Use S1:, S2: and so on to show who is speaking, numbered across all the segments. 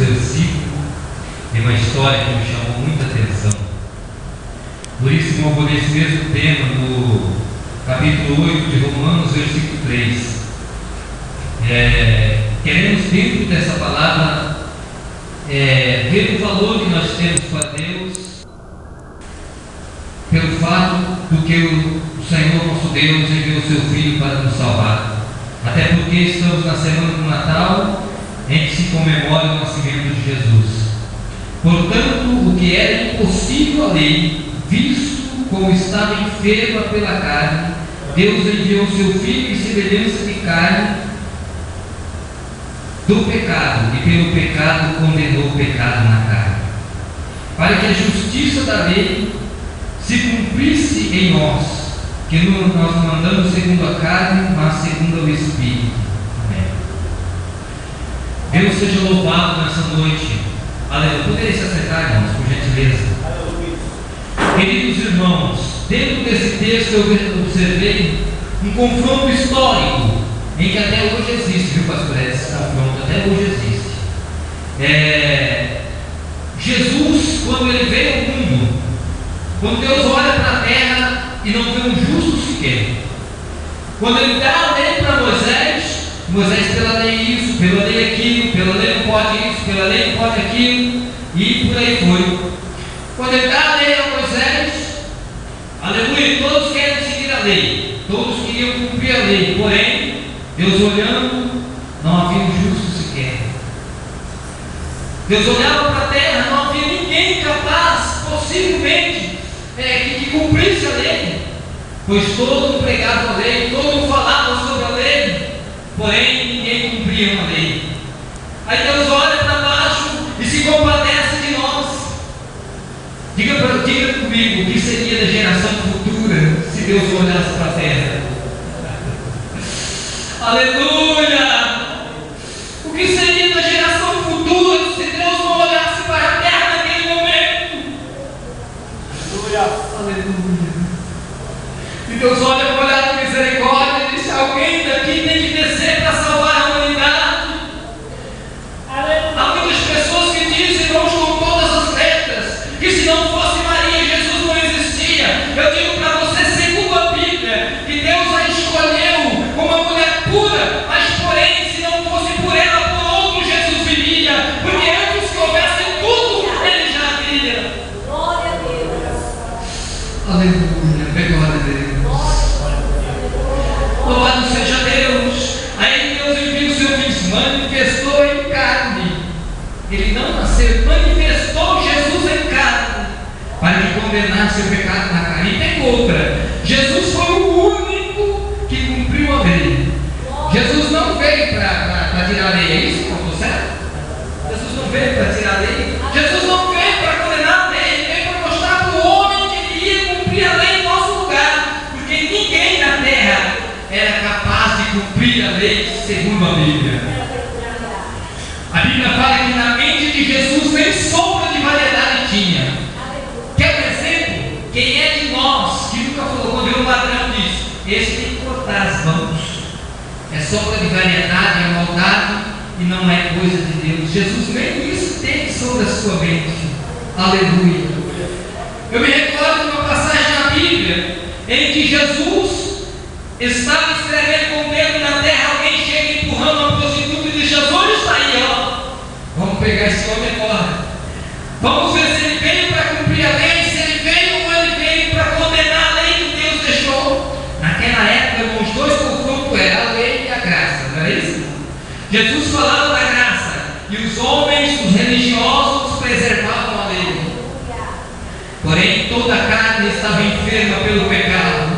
S1: versículo tem uma história que me chamou muita atenção. Por isso, irmão, por esse mesmo tema, no capítulo 8 de Romanos, versículo 3, queremos, dentro dessa palavra, ver o valor que nós temos para Deus, pelo fato do que o Senhor nosso Deus enviou o seu Filho para nos salvar. Até porque estamos na semana do Natal, em que se comemora o nascimento de Jesus. Portanto, o que era impossível à lei, visto como estava enferma pela carne, Deus enviou o seu Filho em semelhança de carne do pecado, e pelo pecado condenou o pecado na carne, para que a justiça da lei se cumprisse em nós, que nós não andamos segundo a carne, mas segundo o Espírito. Amém. Deus seja louvado nessa noite. Aleluia. Poderia se acertar, irmãos, por gentileza. Queridos irmãos, dentro desse texto eu observei um confronto histórico, em que até hoje existe, viu, pastor? Esse confronto até hoje existe. Jesus, quando ele veio ao mundo, quando Deus olha para a terra e não vê um justo sequer, quando ele dá a lei para Moisés, pela lei isso, pela lei aquilo, pela lei não pode isso, pela lei não pode aquilo, e por aí foi. Quando ele dá a lei a Moisés, aleluia, todos querem seguir a lei, todos queriam cumprir a lei, porém, Deus olhando, não havia um justo sequer. Deus olhava para a terra, não havia ninguém capaz, possivelmente, que cumprisse a lei, pois todo pregava a lei, todo falava sobre a lei, porém ninguém cumpria uma lei. Aí Deus olha para baixo e se compadece de nós. Diga comigo, o que seria da geração futura se Deus olhasse para a terra? Aleluia! O que seria da geração futura se Deus não olhasse para a terra naquele momento? Aleluia! E Deus olha com o olhar de misericórdia e diz: alguém daqui tem que descer para salvar a humanidade. Há muitas pessoas que dizem, irmãos, com todas as letras, que se não fosse Maria, Jesus não existia. Eu digo para você, segundo a Bíblia, que Deus a escolheu como uma mulher pura, mas porém, se não fosse por ela, por outro Jesus viria, porque antes que houvesse tudo, ele já viria.
S2: Glória a Deus.
S1: Aleluia, glória a Deus. Louvado seja Deus. Aí Deus enviou o seu Filho, se manifestou em carne. Ele não nasceu, manifestou Jesus em carne, para que condenasse o pecado na carne. E tem outra: Jesus foi o único que cumpriu a lei. Jesus não veio para tirar a lei, é isso? Não estou certo? Jesus não veio para tirar a lei. Jesus não veio para condenar a lei. Ele veio para mostrar para o homem que ele ia cumprir a lei em nosso lugar, porque ninguém na terra era capaz de cumprir a lei segundo a Bíblia. A Bíblia fala que na mente de Jesus nem sombra de variedade tinha. Quer um exemplo? Quem é de nós que nunca falou, quando vê um ladrão diz: esse tem que cortar as mãos? É sombra de variedade, é maldade e não é coisa de Deus. Jesus nem isso teve sobre a sua mente. Aleluia. Eu me recordo de uma passagem na Bíblia em que Jesus estava escrevendo com o dedo na terra, alguém chega empurrando uma prostituta e diz: Jesus está aí, ó. Vamos pegar esse homem agora. Vamos ver se ele veio para cumprir a lei, se ele veio ou ele veio para condenar a lei que Deus deixou. Naquela época, os dois confrontos eram a lei e a graça, não era isso? Jesus falava da graça e os homens, os religiosos, preservavam a lei. Porém, toda a carne estava enferma pelo pecado.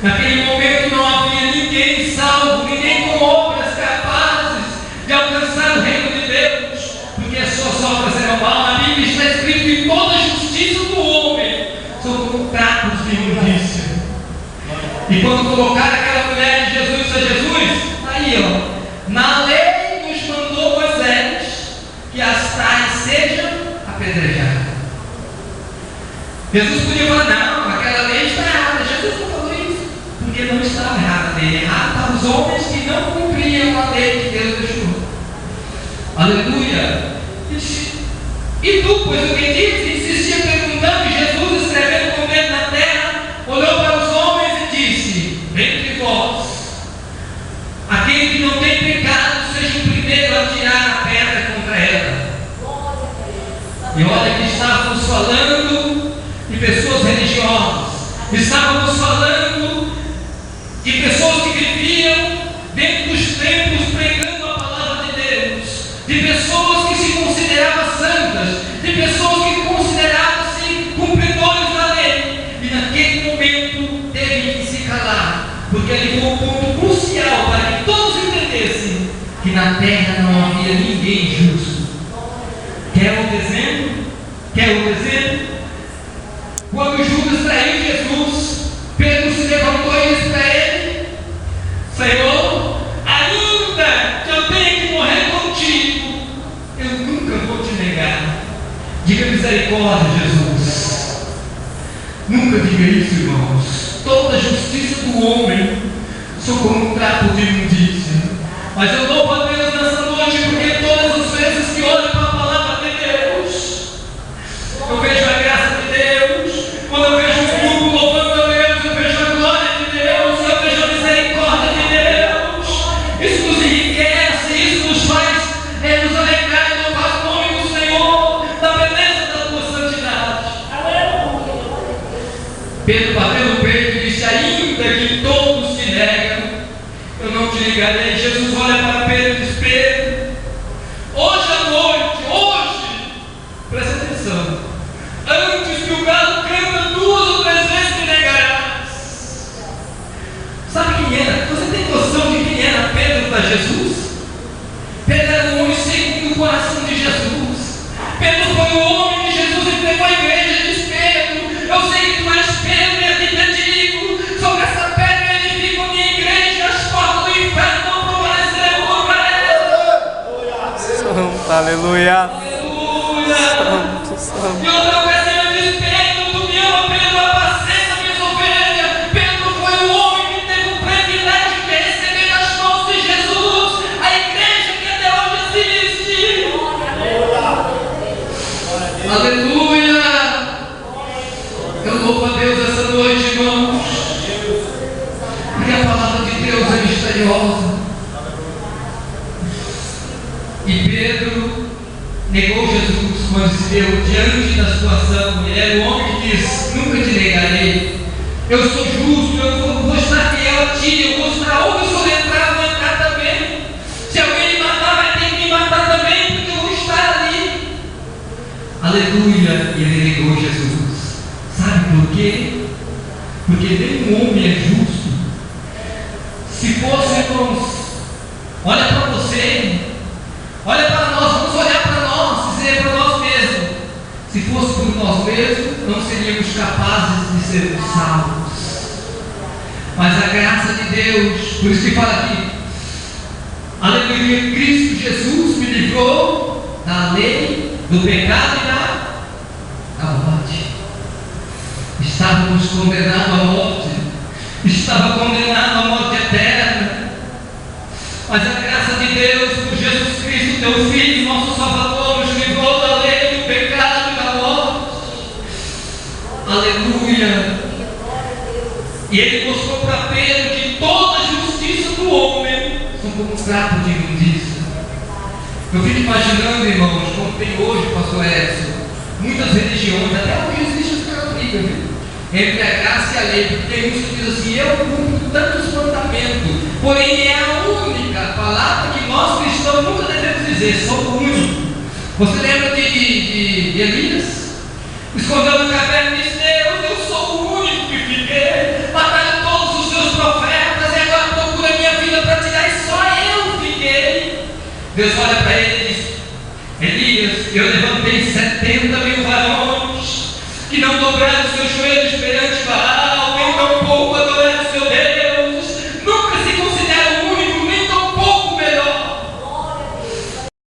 S1: Naquele momento não havia ninguém salvo, ninguém com obras capazes de alcançar o reino de Deus, porque as suas obras eram mal. Na Bíblia está escrito que toda a justiça do homem são como trapos de imundícia. E quando colocaram aquela mulher de Jesus a Jesus, aí ó, na lei nos mandou Moisés que as tais sejam apedrejadas. Jesus podia falar: não, aquela lei está errada. Jesus não falou isso, porque não estava errada a lei. Errado estavam os homens que não cumpriam a lei que Deus deixou. Aleluia. E E tu, pois o que disse? Insistia perguntando, e Jesus, escrevendo com o dedo na terra, olhou para os homens e disse: entre vós, aquele que não tem pecado, seja o primeiro a tirar a pedra contra ela. E olha que estávamos falando de pessoas religiosas, estávamos falando de pessoas que viviam dentro dos templos pregando a palavra de Deus, de pessoas que se consideravam santas, de pessoas que consideravam-se cumpridores da lei, e naquele momento teve que se calar, porque ali foi um ponto crucial para que todos entendessem que na terra não havia ninguém justo. Quer um exemplo? Quer um exemplo? Quando Judas traiu Jesus, Pedro se levantou e disse para ele: Senhor, ainda que eu tenha que morrer contigo, eu nunca vou te negar. Diga misericórdia, Jesus. Nunca diga isso, irmãos. Toda a justiça do homem são como um trapo de imundícia. Mas eu louvo a Deus nessa noite, porque todas as vezes que olho para a palavra de Deus, eu vejo a graça de Deus. Quando eu vejo um grupo louvando a Deus, eu vejo a glória de Deus, eu vejo a misericórdia de Deus. Isso nos enriquece, isso nos faz nos alegrar e louvar o nome do Senhor, da beleza da tua santidade. Pedro bateu no peito e disse: ainda que todos te negam, eu não te negarei. Jesus olha para Pedro e diz: Pedro, hoje à noite, hoje, presta atenção, antes que o galo canta 2 ou 3 vezes me negarás. Sabe quem era? Você tem noção de quem era Pedro para Jesus? Pedro era um homem segundo o coração de Jesus. Pedro foi o homem que Jesus entregou à igreja e disse: Pedro, eu sei que tu és Pedro, e a ti te digo, sobre essa pedra edifico a minha igreja, as portas do inferno não prevalecerão contra ela.
S3: Santo, aleluia.
S1: Aleluia.
S3: Santo, santo.
S1: E outra ocasião ele diz: Pedro, tu me ama, Pedro, apacenta minhas ovelhas. Pedro foi o homem que teve o privilégio de receber das mãos de Jesus a igreja que até hoje existe. Aleluia. Eu louvo a Deus essa noite, irmãos, porque a palavra de Deus é misteriosa. E Pedro negou Jesus quando se deu diante da situação. Ele era o homem que diz: nunca te negarei, eu sou justo, eu vou estar fiel a ti, eu vou estar onde o Senhor entrar, vou entrar também. Se alguém me matar, vai ter que me matar também, porque eu vou estar ali. Aleluia. E ele negou Jesus. Sabe por quê? Porque nenhum homem é justo. Se fosse, irmãos, olha para você, olha para nós, vamos olhar para nós, dizer para nós mesmos. Se fosse por nós mesmos, não seríamos capazes de sermos salvos. Mas a graça de Deus, por isso que fala aqui, aleluia, Cristo Jesus me livrou da lei, do pecado e da morte. Estávamos condenados à morte, estava condenado à morte eterna, mas a graça de Deus, por Jesus Cristo, teu Filho, nosso Salvador, nos livrou da lei, do pecado e da morte. Aleluia. E ele mostrou para Pedro que toda a justiça do homem são como um trapo de imundícia. Eu fico imaginando, irmãos, como tem hoje, pastor Edson, muitas religiões, até hoje existe essa briga, viu? Entre a graça e a lei, porque tem uns que dizem assim: eu cumpro tantos mandamentos, porém é a única palavra que nós cristãos nunca devemos dizer, sou o único. Você lembra de Elias? Escondeu na caverna e disse: Deus, eu sou o único que fiquei, mataram todos os seus profetas e agora procura a minha vida para tirar e só eu fiquei. Deus olha para ele e diz: Elias, eu levantei 70 mil varões que não dobraram os seus joelhos